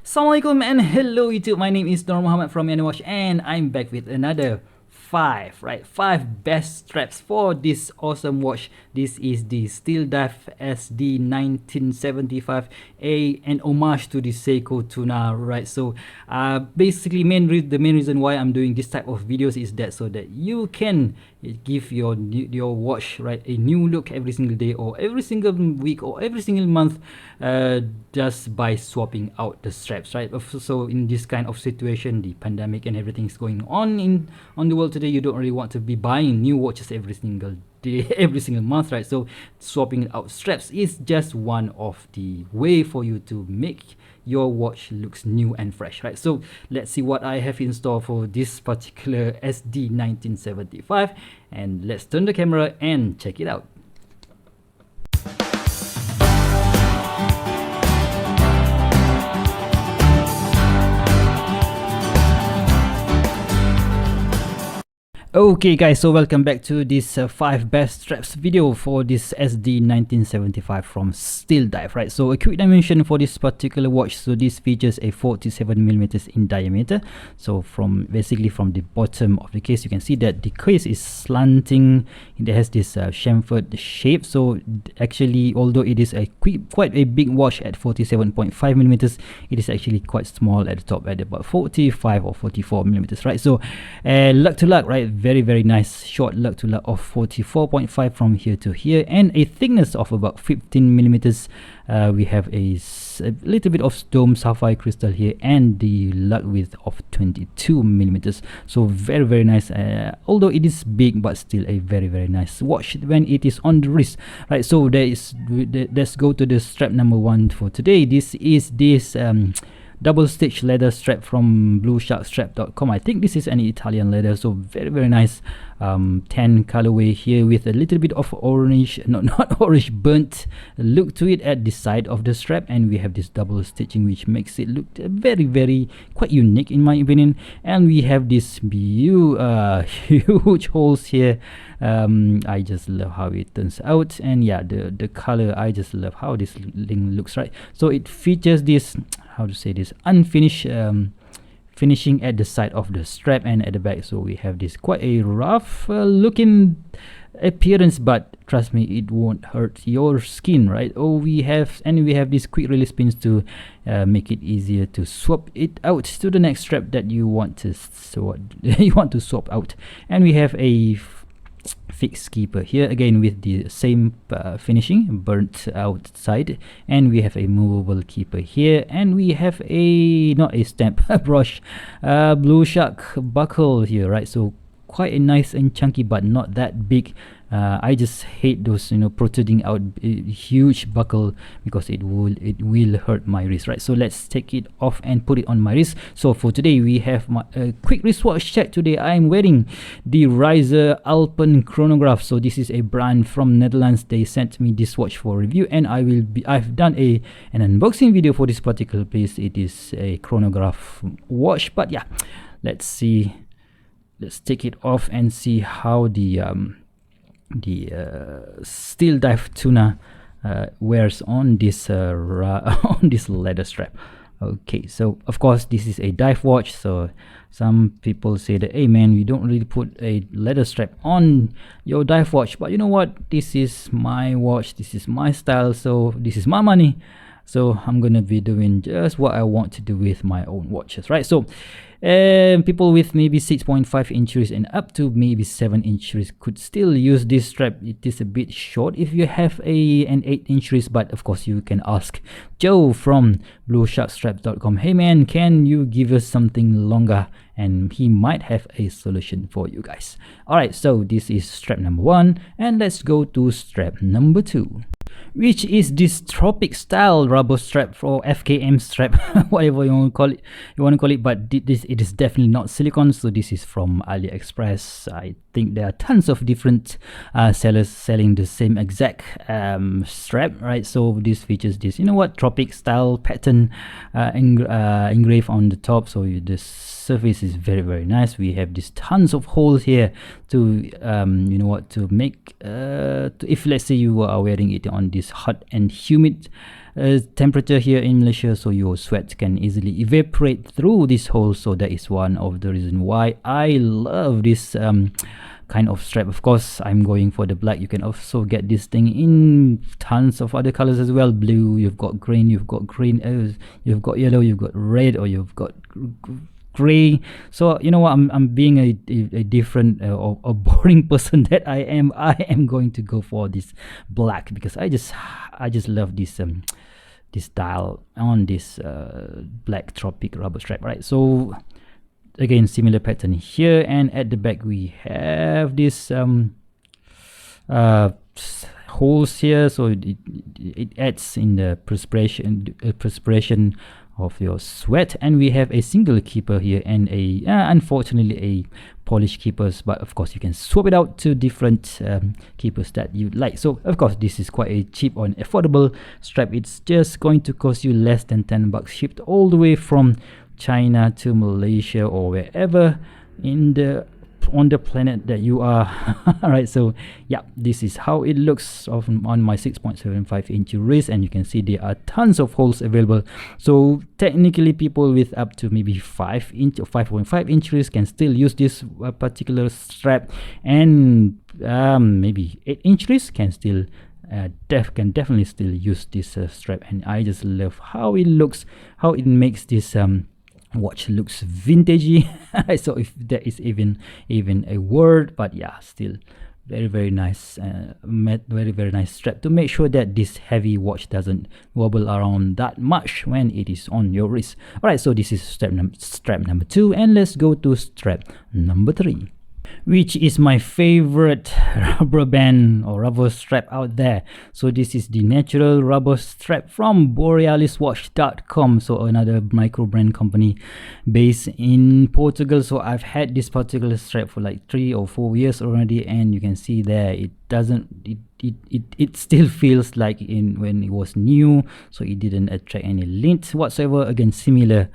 Assalamualaikum and hello YouTube. My name is Nur Muhammad from Watch, and I'm back with another five best straps for this awesome watch. This is the Steeldive SD1975, an homage to the Seiko Tuna, right? So basically the main reason why I'm doing this type of videos is that so that you can give your watch, right, a new look every single day or every single week or every single month, just by swapping out the straps, right? So in this kind of situation, the pandemic and everything is going on the world today, you don't really want to be buying new watches every single day, every single month, right? So swapping out straps is just one of the way for you to make your watch looks new and fresh, right? So let's see what I have in store for this particular SD1975, and let's turn the camera and check it out. Okay guys, so welcome back to this 5 best straps video for this SD1975 from Steeldive, right? So a quick dimension for this particular watch. So this features a 47mm in diameter. So basically from the bottom of the case, you can see that the case is slanting. It has this chamfered shape. So actually, although it is quite a big watch at 47.5mm, it is actually quite small at the top at about 45 or 44mm, right? So lug to lug, right? Very nice short lug to lug of 44.5 from here to here, and a thickness of about 15mm. We have a little bit of dome sapphire crystal here, and the lug width of 22mm. So very nice, although it is big, but still a very nice watch when it is on the wrist, right? So let's go to the strap number 1 for today. This is this double stitch leather strap from BLUSHARK. I think this is an Italian leather, so very nice tan colorway here with a little bit of orange, not orange, burnt look to it at the side of the strap, and we have this double stitching which makes it look very quite unique in my opinion. And we have this huge holes here. I just love how it turns out, and yeah, the color, I just love how this thing looks, right? So it features this, how to say this, unfinished finishing at the side of the strap and at the back. So we have this quite a rough looking appearance, but trust me, it won't hurt your skin, right? We have these quick release pins to make it easier to swap it out to the next strap that you want to swap out. And we have a fixed keeper here again with the same finishing, burnt outside, and we have a movable keeper here, and we have not a stamp, a brush, BLUSHARK buckle here, right? So quite a nice and chunky, but not that big. I just hate those, protruding out huge buckle, because it will hurt my wrist, right? So let's take it off and put it on my wrist. So for today, we have my quick wristwatch check. Today I'm wearing the REISER ALPEN chronograph. So this is a brand from Netherlands. They sent me this watch for review, and I've done an unboxing video for this particular piece. It is a chronograph watch, but yeah, let's see. Let's take it off and see how the Steeldive Tuna wears on this on this leather strap. Okay, so of course this is a dive watch, so some people say that, hey man, you don't really put a leather strap on your dive watch, but you know what, this is my watch, this is my style, so this is my money, so I'm gonna be doing just what I want to do with my own watches, right? So people with maybe 6.5 inch wrist and up to maybe 7 inch wrist could still use this strap. It is a bit short if you have an 8 inch wrist, but of course you can ask Joe from BLUSHARK. Hey man, can you give us something longer? And he might have a solution for you guys. Alright, so this is strap number 1, and let's go to strap number 2, which is this TROPIC style rubber strap, or FKM strap, whatever you want to call it. But it is definitely not silicone. So this is from AliExpress. I think there are tons of different sellers selling the same exact strap, right? So this features this, TROPIC style pattern engraved on the top. So you just surface is very nice. We have these tons of holes here to you know what, to make if let's say you are wearing it on this hot and humid temperature here in Malaysia, so your sweat can easily evaporate through this hole. So that is one of the reason why I love this kind of strap. Of course, I'm going for the black. You can also get this thing in tons of other colors as well. Blue, you've got green, you've got yellow, you've got red, or you've got gray. So you know what, I'm being a different or boring person that I am going to go for this black, because I just love this this style on this black Tropic rubber strap, right? So again, similar pattern here, and at the back we have this holes here, so it adds in the perspiration of your sweat. And we have a single keeper here and a unfortunately a polish keepers, but of course you can swap it out to different keepers that you like. So of course this is quite a cheap and affordable strap. It's just going to cost you less than 10 bucks, shipped all the way from China to Malaysia or wherever on the planet that you are. All right, so yeah, this is how it looks on my 6.75 inch wrist, and you can see there are tons of holes available. So technically people with up to maybe 5 inch or 5.5 inch wrist can still use this particular strap, and maybe 8 inch wrist can still can definitely still use this strap. And I just love how it looks, how it makes this watch looks vintagey. So if there is even a word, but yeah, still very nice, very nice strap to make sure that this heavy watch doesn't wobble around that much when it is on your wrist. All right, so this is strap number 2, and let's go to strap number 3, which is my favorite rubber band or rubber strap out there. So this is the natural rubber strap from BOREALISwatch.com, so another micro brand company based in Portugal. So I've had this particular strap for like 3 or 4 years already, and you can see there it still feels like when it was new, so it didn't attract any lint whatsoever. Again, similar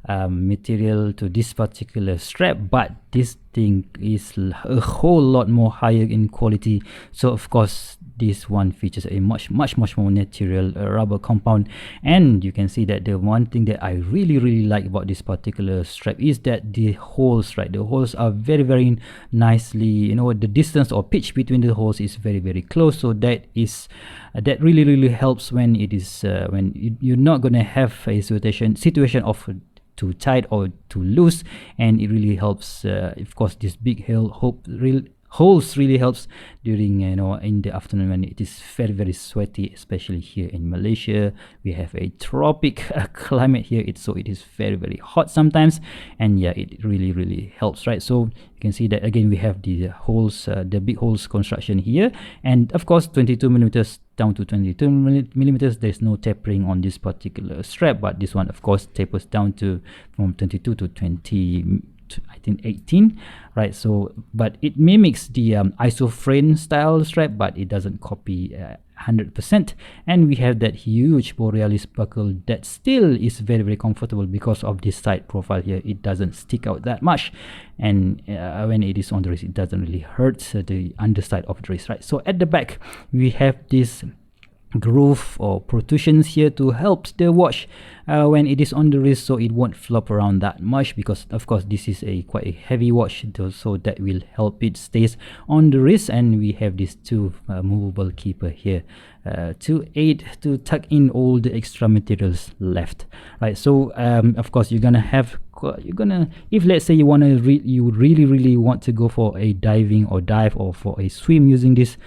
material to this particular strap, but this thing is a whole lot more higher in quality. So of course this one features a much more natural rubber compound. And you can see that the one thing that I really like about this particular strap is that the holes, right, the holes are very nicely, you know, the distance or pitch between the holes is very close. So that is that really helps when it is when you're not gonna have a situation of too tight or too loose, and it really helps. Of course, this big holes really helps during, you know, in the afternoon when it is very sweaty, especially here in Malaysia. We have a tropic climate here, so it is very hot sometimes, and yeah, it really helps, right? So you can see that again we have the holes, the big holes construction here, and of course 22 millimeters down to 22 millimeters. There's no tapering on this particular strap, but this one of course tapers down to from 22 to 20, I think 18, right? So but it mimics the isoframe style strap, but it doesn't copy 100%. And we have that huge Borealis buckle that still is very comfortable because of this side profile here. It doesn't stick out that much, and when it is on the wrist, it doesn't really hurt the underside of the wrist, right? So at the back we have this groove or protrusions here to help the watch when it is on the wrist, so it won't flop around that much, because of course this is quite a heavy watch, so that will help it stays on the wrist. And we have these two movable keeper here to aid to tuck in all the extra materials left, right? So of course you're gonna if let's say you really want to go for a diving or dive or for a swim using this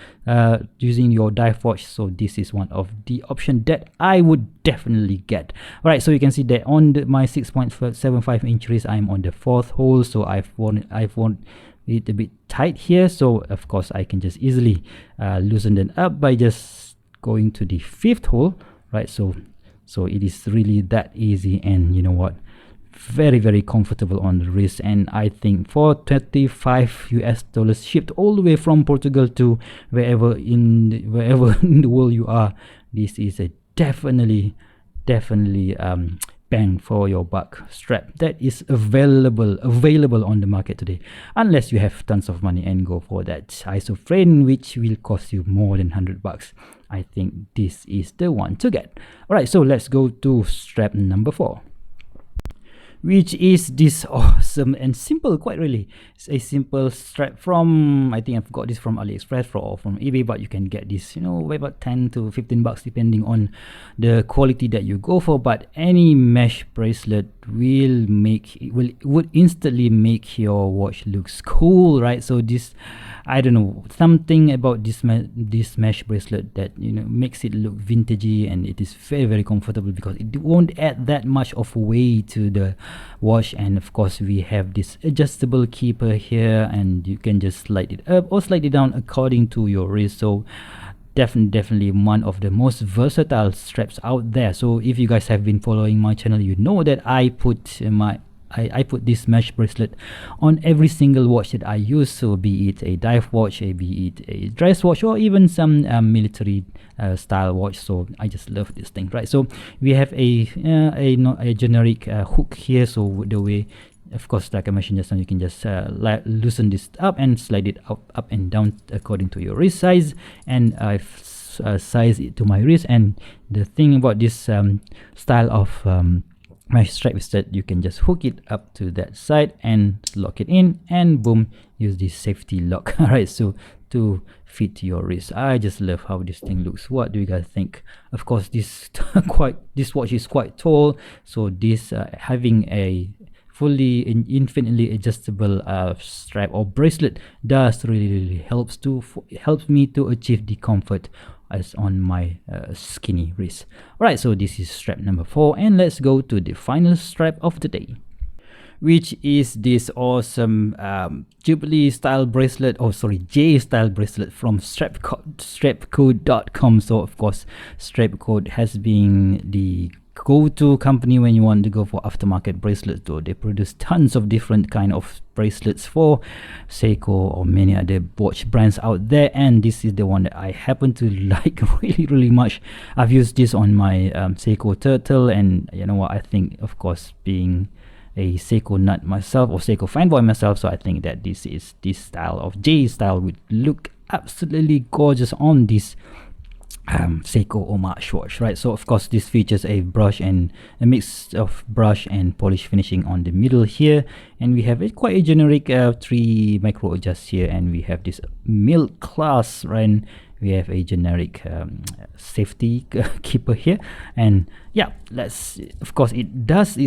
using your dive watch, so this is one of the options that I would definitely get. All right, so you can see that on my 6.75 inch wrist, I'm on the 4th hole, so I've worn it a bit tight here, so of course I can just easily loosen it up by just going to the 5th hole, right? So it is really that easy, and you know what, very comfortable on the wrist. And I think for $35 shipped all the way from Portugal to wherever in the world you are, this is a definitely bang for your buck strap that is available on the market today, unless you have tons of money and go for that ISO frame which will cost you more than $100. I think this is the one to get. Alright, so let's go to strap number 4, which is this awesome and simple, quite really. It's a simple strap from, I think I've got this from AliExpress or from eBay, but you can get this, you know, by about 10 to 15 bucks depending on the quality that you go for. But any mesh bracelet would instantly make your watch looks cool, right? So this, I don't know, something about this mesh bracelet that, you know, makes it look vintagey, and it is very, very comfortable because it won't add that much of weight to the watch. And of course we have this adjustable keeper here, and you can just slide it up or slide it down according to your wrist. So definitely one of the most versatile straps out there. So if you guys have been following my channel, you know that I put this mesh bracelet on every single watch that I use. So be it a dive watch, be it a dress watch, or even some military style watch. So I just love this thing, right? So we have a generic hook here. So the way, of course, like I mentioned just now, you can just loosen this up and slide it up and down according to your wrist size. And I've sized it to my wrist. And the thing about this style of mesh strap is that you can just hook it up to that side and lock it in, and boom, use this safety lock. Alright, so to fit your wrist. I just love how this thing looks. What do you guys think? Of course, this watch is quite tall, so this having a fully and infinitely adjustable strap or bracelet does really helps me to achieve the comfort as on my skinny wrist. Alright, so this is strap number 4, and let's go to the final strap of the day, which is this awesome Jubilee style bracelet, JSTYLE bracelet from STRAPCODE.com. So of course, STRAPCODE has been the go-to company when you want to go for aftermarket bracelets, though they produce tons of different kind of bracelets for Seiko or many other watch brands out there, and this is the one that I happen to like really much. I've used this on my Seiko Turtle, and you know what, I think, of course, being a Seiko nut myself, or Seiko fanboy myself, so I think that this style of JSTYLE would look absolutely gorgeous on this Seiko Homage watch, right? So of course this features a brush and a mix of brush and polish finishing on the middle here, and we have quite a generic 3 micro adjusts here, and we have this milk class, right? We have a generic safety keeper here, and yeah, of course it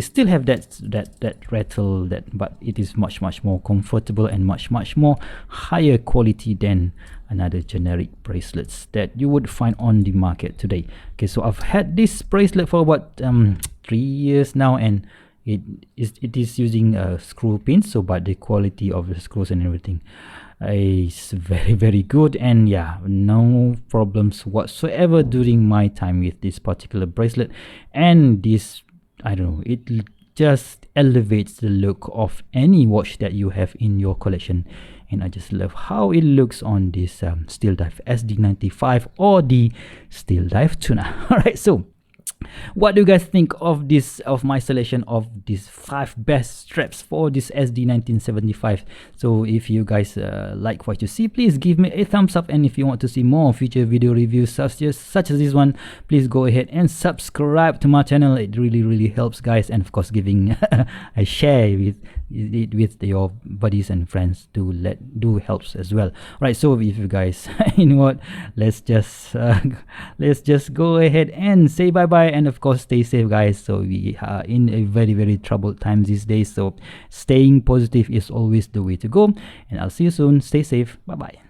still have that rattle, but it is much more comfortable and much more higher quality than another generic bracelets that you would find on the market today. Okay, so I've had this bracelet for about 3 years now, and it is using screw pins, so but the quality of the screws and everything is very good, and yeah, no problems whatsoever during my time with this particular bracelet. And this, I don't know, it just elevates the look of any watch that you have in your collection, and I just love how it looks on this Steeldive SD1975 or the Steeldive Tuna. Alright, so what do you guys think of my selection of these 5 best straps for this SD1975? So if you guys like what you see, please give me a thumbs up, and if you want to see more future video reviews such as this one, please go ahead and subscribe to my channel. It really helps, guys, and of course giving a share with your buddies and friends do helps as well. Right, so if you guys you know what, let's just go ahead and say bye, and of course stay safe, guys. So we are in a very troubled times these days, so staying positive is always the way to go, and I'll see you soon. Stay safe. Bye bye.